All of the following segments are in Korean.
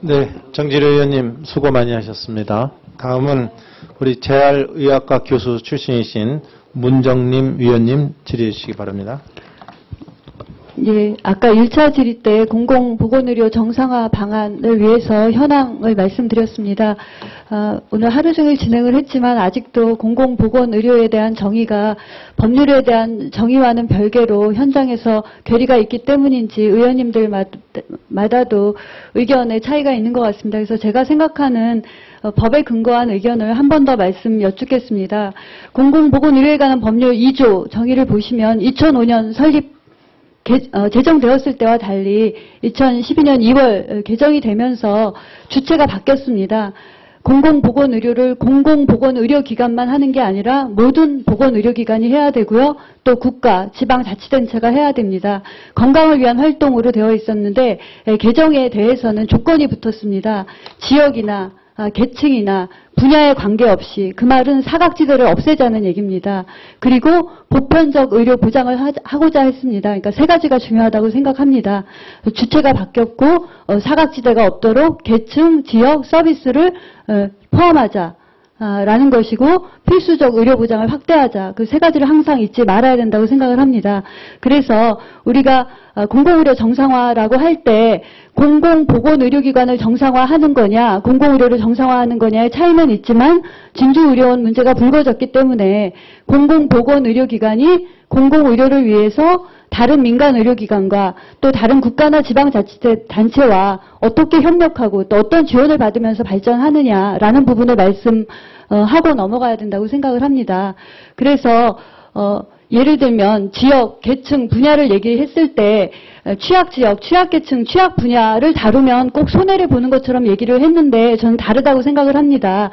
네, 정진우 의원님 수고 많이 하셨습니다. 다음은 우리 재활의학과 교수 출신이신 문정림 위원님 질의해 주시기 바랍니다. 예, 아까 1차 질의 때 공공보건의료 정상화 방안을 위해서 현황을 말씀드렸습니다. 오늘 하루 종일 진행을 했지만 아직도 공공보건의료에 대한 정의가 법률에 대한 정의와는 별개로 현장에서 괴리가 있기 때문인지 의원님들마다도 의견의 차이가 있는 것 같습니다. 그래서 제가 생각하는 법에 근거한 의견을 한 번 더 말씀 여쭙겠습니다. 공공보건의료에 관한 법률 2조 정의를 보시면 2005년 제정되었을 때와 달리 2012년 2월 개정이 되면서 주체가 바뀌었습니다. 공공보건의료를 공공보건의료기관만 하는 게 아니라 모든 보건의료기관이 해야 되고요. 또 국가, 지방자치단체가 해야 됩니다. 건강을 위한 활동으로 되어 있었는데 개정에 대해서는 조건이 붙었습니다. 지역이나 계층이나 분야에 관계없이 그 말은 사각지대를 없애자는 얘기입니다. 그리고 보편적 의료 보장을 하고자 했습니다. 그러니까 세 가지가 중요하다고 생각합니다. 주체가 바뀌었고 사각지대가 없도록 계층, 지역, 서비스를 포함하자. 라는 것이고 필수적 의료 보장을 확대하자. 그 세 가지를 항상 잊지 말아야 된다고 생각을 합니다. 그래서 우리가 공공의료 정상화라고 할 때 공공보건의료기관을 정상화하는 거냐 공공의료를 정상화하는 거냐의 차이는 있지만 진주의료원 문제가 불거졌기 때문에 공공보건의료기관이 공공의료를 위해서 다른 민간의료기관과 또 다른 국가나 지방자치단체와 어떻게 협력하고 또 어떤 지원을 받으면서 발전하느냐라는 부분을 말씀하고 넘어가야 된다고 생각을 합니다. 그래서 예를 들면 지역, 계층, 분야를 얘기했을 때 취약지역, 취약계층, 취약분야를 다루면 꼭 손해를 보는 것처럼 얘기를 했는데 저는 다르다고 생각을 합니다.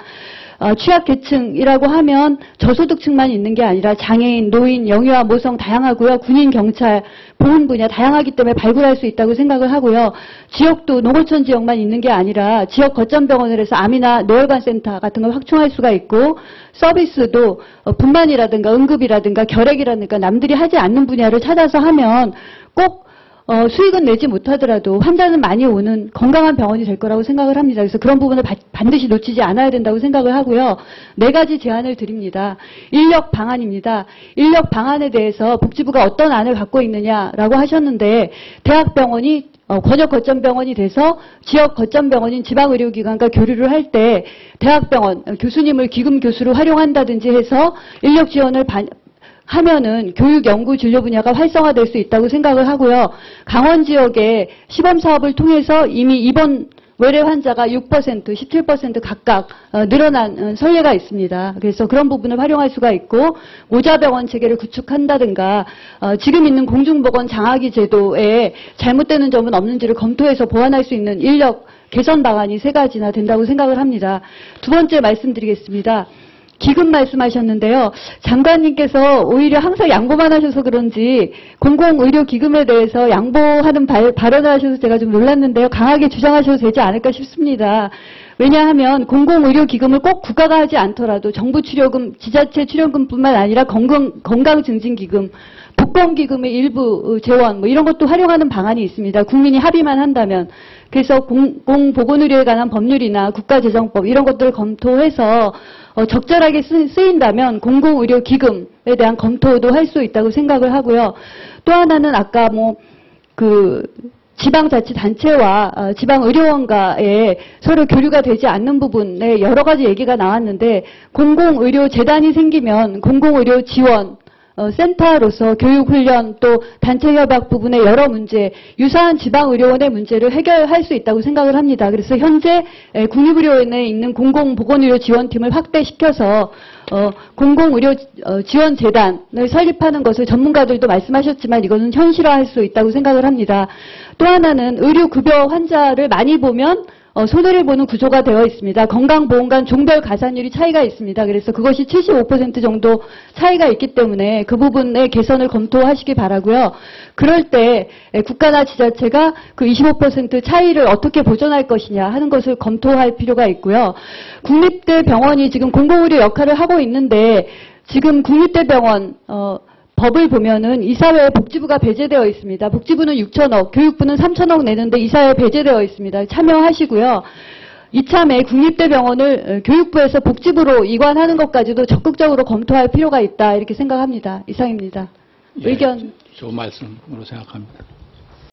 취약계층이라고 하면 저소득층만 있는 게 아니라 장애인, 노인, 영유아, 모성 다양하고요. 군인, 경찰, 보훈 분야 다양하기 때문에 발굴할 수 있다고 생각을 하고요. 지역도 농어촌 지역만 있는 게 아니라 지역 거점병원을 해서 암이나 뇌혈관 센터 같은 걸 확충할 수가 있고 서비스도 분만이라든가 응급이라든가 결핵이라든가 남들이 하지 않는 분야를 찾아서 하면 꼭 수익은 내지 못하더라도 환자는 많이 오는 건강한 병원이 될 거라고 생각을 합니다. 그래서 그런 부분을 반드시 놓치지 않아야 된다고 생각을 하고요. 4가지 제안을 드립니다. 인력 방안입니다. 인력 방안에 대해서 복지부가 어떤 안을 갖고 있느냐라고 하셨는데 대학병원이 권역 거점병원이 돼서 지역 거점병원인 지방의료기관과 교류를 할 때 대학병원 교수님을 기금 교수로 활용한다든지 해서 인력 지원을 하면은 교육, 연구, 진료 분야가 활성화될 수 있다고 생각을 하고요. 강원 지역의 시범사업을 통해서 이미 입원 외래 환자가 6%, 17% 각각 늘어난 선례가 있습니다. 그래서 그런 부분을 활용할 수가 있고 모자병원 체계를 구축한다든가 지금 있는 공중보건 장학위 제도에 잘못되는 점은 없는지를 검토해서 보완할 수 있는 인력 개선 방안이 3가지나 된다고 생각을 합니다. 2번째 말씀드리겠습니다. 기금 말씀하셨는데요. 장관님께서 오히려 항상 양보만 하셔서 그런지 공공의료기금에 대해서 양보하는 발언을 하셔서 제가 좀 놀랐는데요. 강하게 주장하셔도 되지 않을까 싶습니다. 왜냐하면 공공의료기금을 꼭 국가가 하지 않더라도 정부 출연금, 지자체 출연금뿐만 아니라 건강증진기금, 복권기금의 일부 재원 이런 것도 활용하는 방안이 있습니다. 국민이 합의만 한다면. 그래서 공공보건의료에 관한 법률이나 국가재정법 이런 것들을 검토해서 적절하게 쓰인다면 공공의료기금에 대한 검토도 할 수 있다고 생각을 하고요. 또 하나는 아까 지방자치단체와 지방의료원과의 서로 교류가 되지 않는 부분에 여러 가지 얘기가 나왔는데 공공의료재단이 생기면 공공의료 지원 센터로서 교육훈련 또 단체협약 부분의 여러 문제, 유사한 지방의료원의 문제를 해결할 수 있다고 생각을 합니다. 그래서 현재 국립의료원에 있는 공공보건의료 지원팀을 확대시켜서 공공의료 지원재단을 설립하는 것을 전문가들도 말씀하셨지만 이거는 현실화할 수 있다고 생각을 합니다. 또 하나는 의료급여 환자를 많이 보면 손해를 보는 구조가 되어 있습니다. 건강보험관 종별 가산율이 차이가 있습니다. 그래서 그것이 75% 정도 차이가 있기 때문에 그 부분의 개선을 검토하시기 바라고요. 그럴 때 국가나 지자체가 그 25% 차이를 어떻게 보전할 것이냐 하는 것을 검토할 필요가 있고요. 국립대 병원이 지금 공공의료 역할을 하고 있는데 지금 국립대병원 법을 보면은 이사회에 복지부가 배제되어 있습니다. 복지부는 6천억, 교육부는 3천억 내는데 이사회에 배제되어 있습니다. 참여하시고요. 이참에 국립대병원을 교육부에서 복지부로 이관하는 것까지도 적극적으로 검토할 필요가 있다 이렇게 생각합니다. 이상입니다. 예, 의견. 좋은 말씀으로 생각합니다.